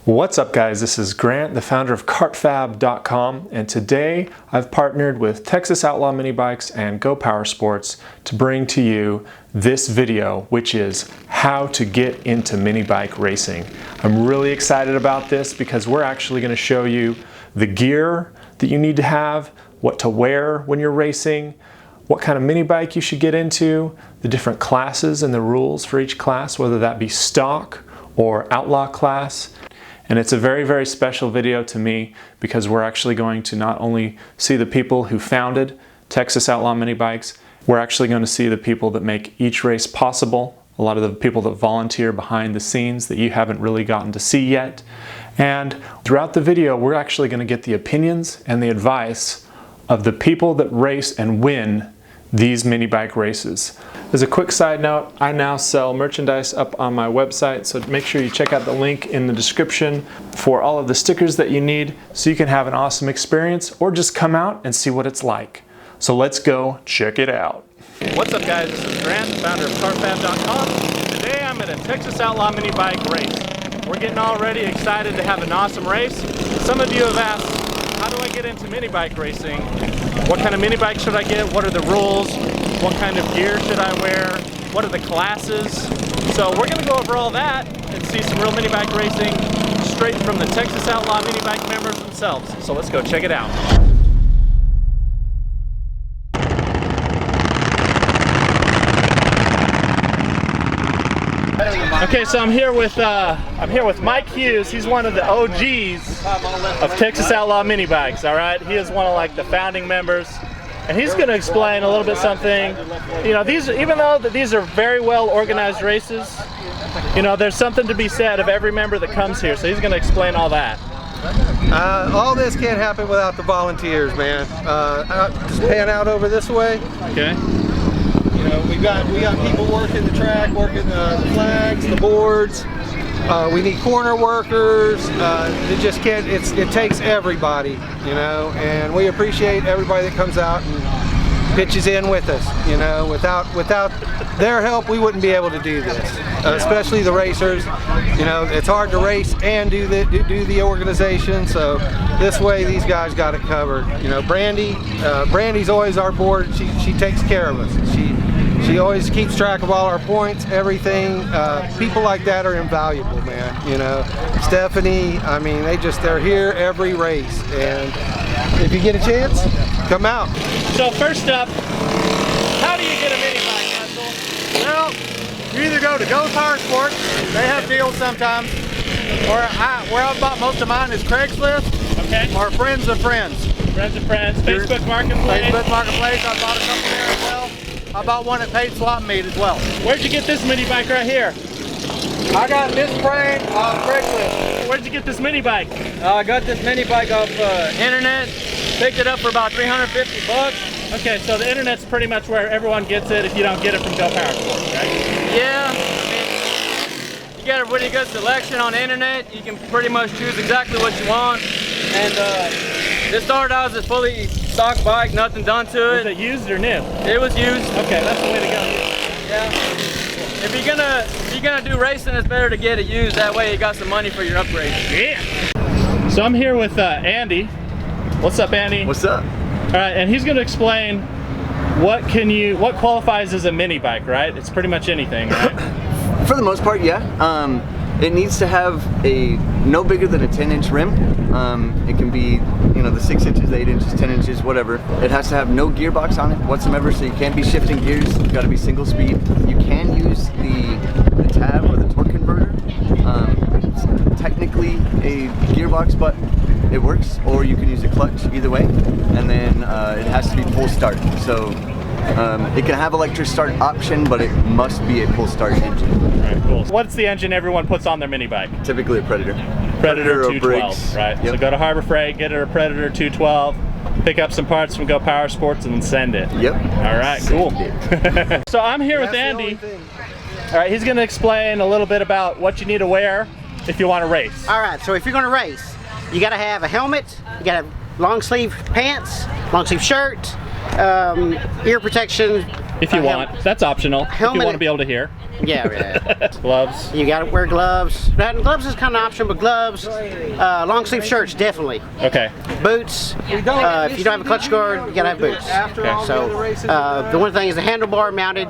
What's up guys, this is Grant, the founder of cartfab.com, and today I've partnered with Texas Outlaw Mini Bikes and Go Power Sports to bring to you this video, which is how to get into mini bike racing. I'm really excited about this because we're actually going to show you the gear that you need to have, what to wear when you're racing, what kind of mini bike you should get into, the different classes and the rules for each class, whether that be stock or outlaw class. And it's a very, very special video to me because we're actually going to not only see the people who founded Texas Outlaw Mini Bikes, we're actually going to see the people that make each race possible, a lot of the people that volunteer behind the scenes that you haven't really gotten to see yet. And throughout the video, we're actually going to get the opinions and the advice of the people that race and win these mini bike races. As a quick side note, I now sell merchandise up on my website, so make sure you check out the link in the description for all of the stickers that you need so you can have an awesome experience or just come out and see what it's like. So let's go check it out. What's up guys, this is Grant, the founder of cartfab.com. Today I'm at a Texas Outlaw Mini Bike race. We're getting all ready, excited to have an awesome race. Some of you have asked, how do I get into mini bike racing? What kind of mini bike should I get? What are the rules? What kind of gear should I wear? What are the classes? So we're going to go over all that and see some real mini bike racing straight from the Texas Outlaw Mini Bike members themselves. So let's go check it out. Okay, so I'm here with Mike Hughes. He's one of the OGs of Texas Outlaw Mini Bikes. All right, he is one of like the founding members, and he's going to explain a little bit something. You know, even though these are very well organized races, you know, there's something to be said of every member that comes here. So he's going to explain all that. All this can't happen without the volunteers, man. Just pan out over this way. Okay. You know, we got people working the track, working the flags, the boards. We need corner workers. It just can't. It takes everybody, you know. And we appreciate everybody that comes out and pitches in with us. You know, without their help, we wouldn't be able to do this. Especially the racers. You know, it's hard to race and do the organization. So this way, these guys got it covered. You know, Brandy's always our board. She takes care of us. She always keeps track of all our points, everything. People like that are invaluable, man. You know, Stephanie, I mean, they're here every race. And if you get a chance, come out. So first up, how do you get a mini bike, Russell? Well, you either go to Go Power Sports, they have deals sometimes, or where I bought most of mine is Craigslist, okay, or Friends of Friends. Friends of Friends, Facebook Marketplace. Facebook Marketplace, I bought a couple there as well. I bought one at Paid Swap Meet as well. Where'd you get this mini bike right here? I got this frame on Craigslist. Where'd you get this mini bike? I got this mini bike off internet. Picked it up for about 350 bucks. Okay, so the internet's pretty much where everyone gets it if you don't get it from Go Power Sports, right? Yeah, I mean, you got a really good selection on the internet. You can pretty much choose exactly what you want. And this started out as a fully stock bike, nothing done to it. Was it used or new? It was used. Okay, that's the way to go. Yeah. If you're gonna do racing, it's better to get it used. That way you got some money for your upgrade. Yeah. So I'm here with Andy. What's up, Andy? What's up? All right, and he's going to explain what qualifies as a mini bike, right? It's pretty much anything, right? For the most part, yeah. It needs to have a no bigger than a 10-inch rim. It can be, you know, the 6 inches, 8 inches, 10 inches, whatever. It has to have no gearbox on it whatsoever, so you can't be shifting gears. You've got to be single speed. You can use the tab or the torque converter. It's technically a gearbox, but it works. Or you can use a clutch, either way. And then it has to be pull start. So it can have electric start option, but it must be a pull start engine. Right, cool. What's the engine everyone puts on their mini bike? Typically a Predator. Predator or 212, Briggs. right? Yep. So go to Harbor Freight, get a Predator 212, pick up some parts from Go Power Sports, and then send it. Yep. All right, cool. So I'm here with Andy. All right, he's going to explain a little bit about what you need to wear if you want to race. All right, so if you're going to race, you got to have a helmet, you got to have long sleeve pants, long sleeve shirt, ear protection. If you want, that's optional. Helmet, if you want to be able to hear. Yeah. Gloves? You gotta wear gloves. Gloves is kind of optional, but gloves, long sleeve shirts, definitely. Okay. Boots, if you don't have a clutch guard, you gotta have boots. Okay. So, the one thing is a handlebar mounted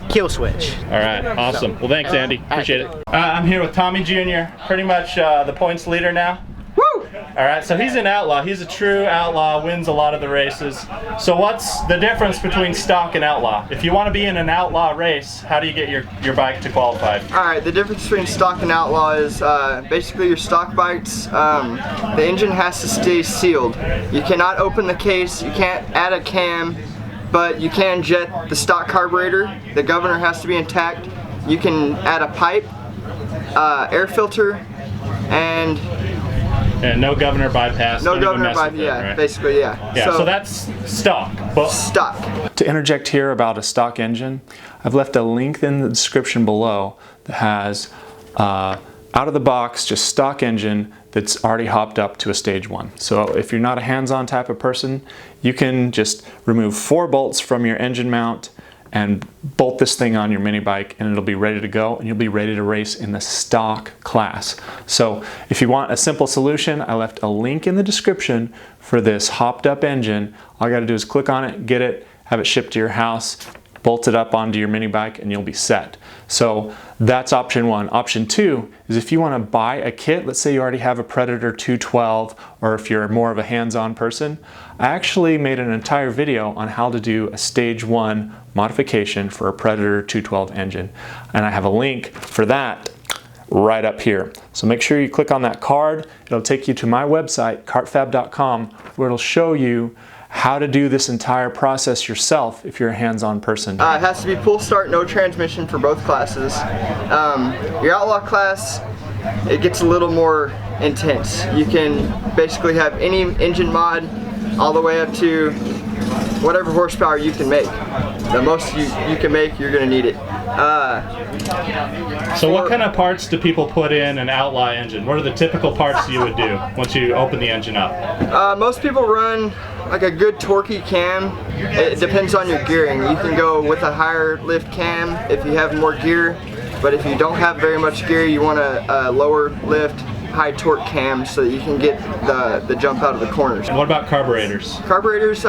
kill switch. All right, awesome. Well, thanks, Andy. Appreciate it. I'm here with Tommy Jr., pretty much the points leader now. Woo! All right, so he's an outlaw. He's a true outlaw, wins a lot of the races. So what's the difference between stock and outlaw? If you want to be in an outlaw race, how do you get your bike to qualify? All right, the difference between stock and outlaw is basically your stock bikes, the engine has to stay sealed. You cannot open the case, you can't add a cam, but you can jet the stock carburetor. The governor has to be intact. You can add a pipe, air filter, and no governor bypass. No governor bypass, yeah, right? Basically, yeah. Yeah, so that's stock. Stock. To interject here about a stock engine, I've left a link in the description below that has out of the box, just stock engine that's already hopped up to a stage 1. So if you're not a hands-on type of person, you can just remove 4 bolts from your engine mount and bolt this thing on your mini bike, and it'll be ready to go, and you'll be ready to race in the stock class. So if you want a simple solution, I left a link in the description for this hopped up engine. All you gotta do is click on it, get it, have it shipped to your house, bolt it up onto your mini bike, and you'll be set. So that's option 1. Option 2 is if you want to buy a kit, let's say you already have a Predator 212, or if you're more of a hands-on person, I actually made an entire video on how to do a stage 1 modification for a Predator 212 engine, and I have a link for that right up here. So make sure you click on that card. It'll take you to my website, cartfab.com, where it'll show you how to do this entire process yourself if you're a hands-on person. It has to be pull start, no transmission for both classes. Your outlaw class, it gets a little more intense. You can basically have any engine mod all the way up to whatever horsepower you can make. The most you can make, you're going to need it. So what kind of parts do people put in an outlaw engine? What are the typical parts you would do once you open the engine up? Most people run like a good torquey cam. It depends on your gearing. You can go with a higher lift cam if you have more gear, but if you don't have very much gear, you want a lower lift, high torque cam so that you can get the jump out of the corners. And what about carburetors? Carburetors,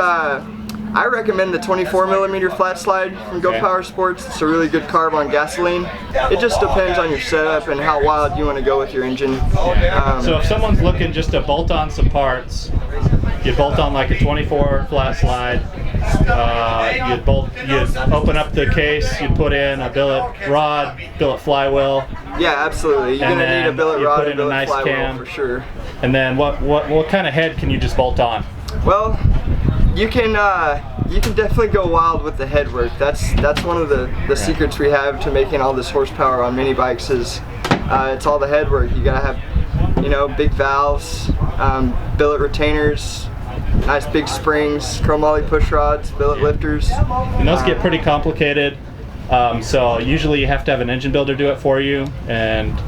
I recommend the 24mm flat slide from Go Power Sports. It's a really good carb on gasoline. It just depends on your setup and how wild you want to go with your engine. So if someone's looking just to bolt on some parts, you bolt on like a 24 flat slide, you'd open up the case, you put in a billet rod, billet flywheel. Yeah, absolutely. You're going to need a billet rod and a billet nice flywheel cam. for sure. And then what kind of head can you just bolt on? Well, you can definitely go wild with the head work. That's one of the secrets we have to making all this horsepower on mini bikes is it's all the head work. You gotta have, you know, big valves, billet retainers, nice big springs, chromoly push rods, billet lifters. And those get pretty complicated. So usually you have to have an engine builder do it for you, and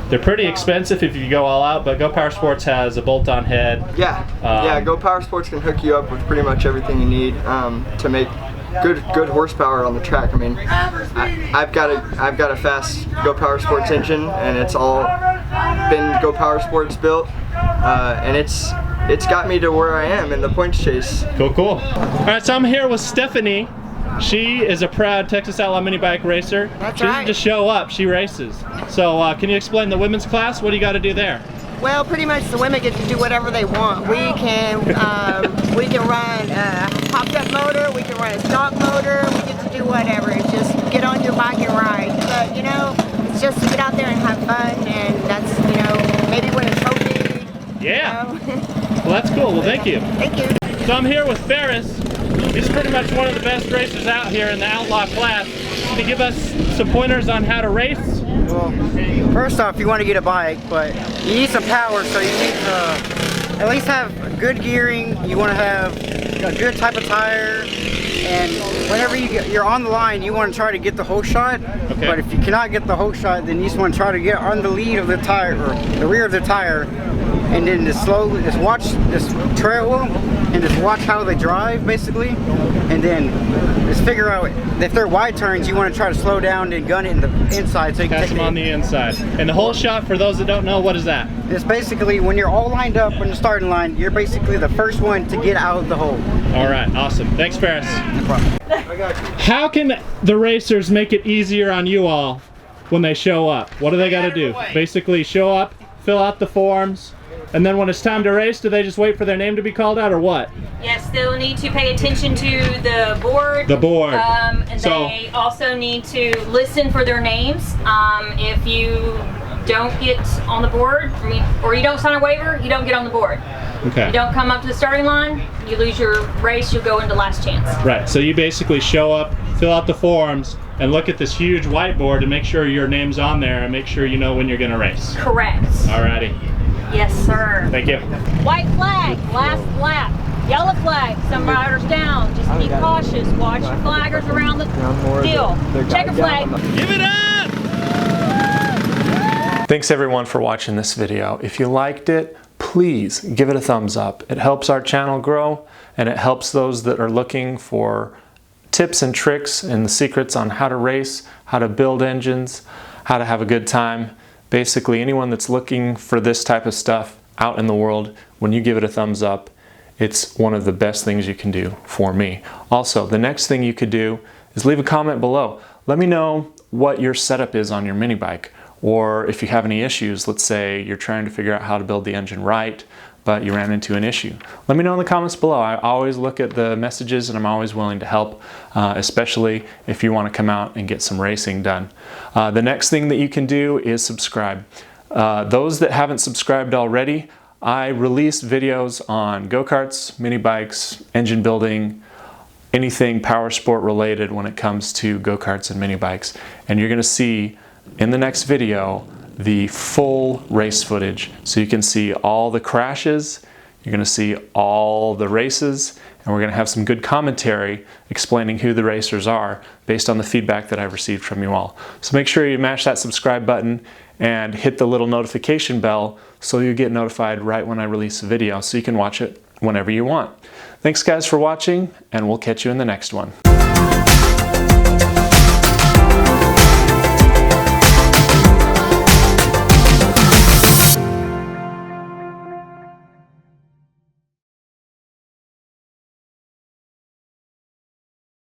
they're pretty expensive if you go all out, but Go Power Sports has a bolt-on head. Yeah, Go Power Sports can hook you up with pretty much everything you need to make good horsepower on the track. I mean, I've got a fast Go Power Sports engine, and it's all been Go Power Sports built, and it's got me to where I am in the points chase. Cool. All right, so I'm here with Stephanie. She is a proud Texas Outlaw Mini Bike racer. That's she right. doesn't just show up, she races. So can you explain the women's class? What do you got to do there? Well, pretty much the women get to do whatever they want. We can run a popped up motor, we can run a stock motor, we get to do whatever. It's just get on your bike and ride. But you know, it's just to get out there and have fun, and that's, you know, maybe win a trophy. Yeah. You know? Well, that's cool. Well, thank you. Thank you. So I'm here with Ferris. He's pretty much one of the best racers out here in the outlaw class. Can you give us some pointers on how to race? Well, first off, you want to get a bike, but you need some power, so you need to at least have good gearing. You want to have a good type of tire, and whenever you're on the line, you want to try to get the whole shot. Okay. But if you cannot get the whole shot, then you just want to try to get on the lead of the tire, or the rear of the tire, and then just watch this trail them, and just watch how they drive basically, and then just figure out if they're wide turns, you want to try to slow down and gun it in the inside so you can catch them on the inside. And the whole shot, for those that don't know, what is that? It's basically when you're all lined up in the starting line, you're basically the first one to get out of the hole. All right, awesome. Thanks, Ferris. No problem. How can the racers make it easier on you all when they show up? What do they got to do? Basically show up, fill out the forms, and then when it's time to race, do they just wait for their name to be called out or what? Yes, they'll need to pay attention to the board. The board. And they also need to listen for their names. If you don't get on the board, or you don't sign a waiver, you don't get on the board. Okay. You don't come up to the starting line, you lose your race, you'll go into last chance. Right, so you basically show up, fill out the forms, and look at this huge whiteboard and make sure your name's on there and make sure you know when you're gonna race. Correct. Alrighty. Yes, sir. Thank you. White flag, last lap. Yellow flag, some riders down. Just be cautious. Watch your flaggers around the deal. Checker flag. Give it up! Thanks everyone for watching this video. If you liked it, please give it a thumbs up. It helps our channel grow, and it helps those that are looking for tips and tricks and the secrets on how to race, how to build engines, how to have a good time. Basically, anyone that's looking for this type of stuff out in the world, when you give it a thumbs up, it's one of the best things you can do for me. Also, the next thing you could do is leave a comment below. Let me know what your setup is on your mini bike, or if you have any issues. Let's say you're trying to figure out how to build the engine right, but you ran into an issue. Let me know in the comments below. I always look at the messages and I'm always willing to help, especially if you want to come out and get some racing done. The next thing that you can do is subscribe. Those that haven't subscribed already, I release videos on go-karts, mini bikes, engine building, anything power sport related when it comes to go-karts and mini bikes. And you're going to see in the next video the full race footage, so you can see all the crashes, you're going to see all the races, and we're going to have some good commentary explaining who the racers are based on the feedback that I've received from you all. So make sure you mash that subscribe button and hit the little notification bell so you get notified right when I release a video, so you can watch it whenever you want. Thanks guys for watching, and we'll catch you in the next one.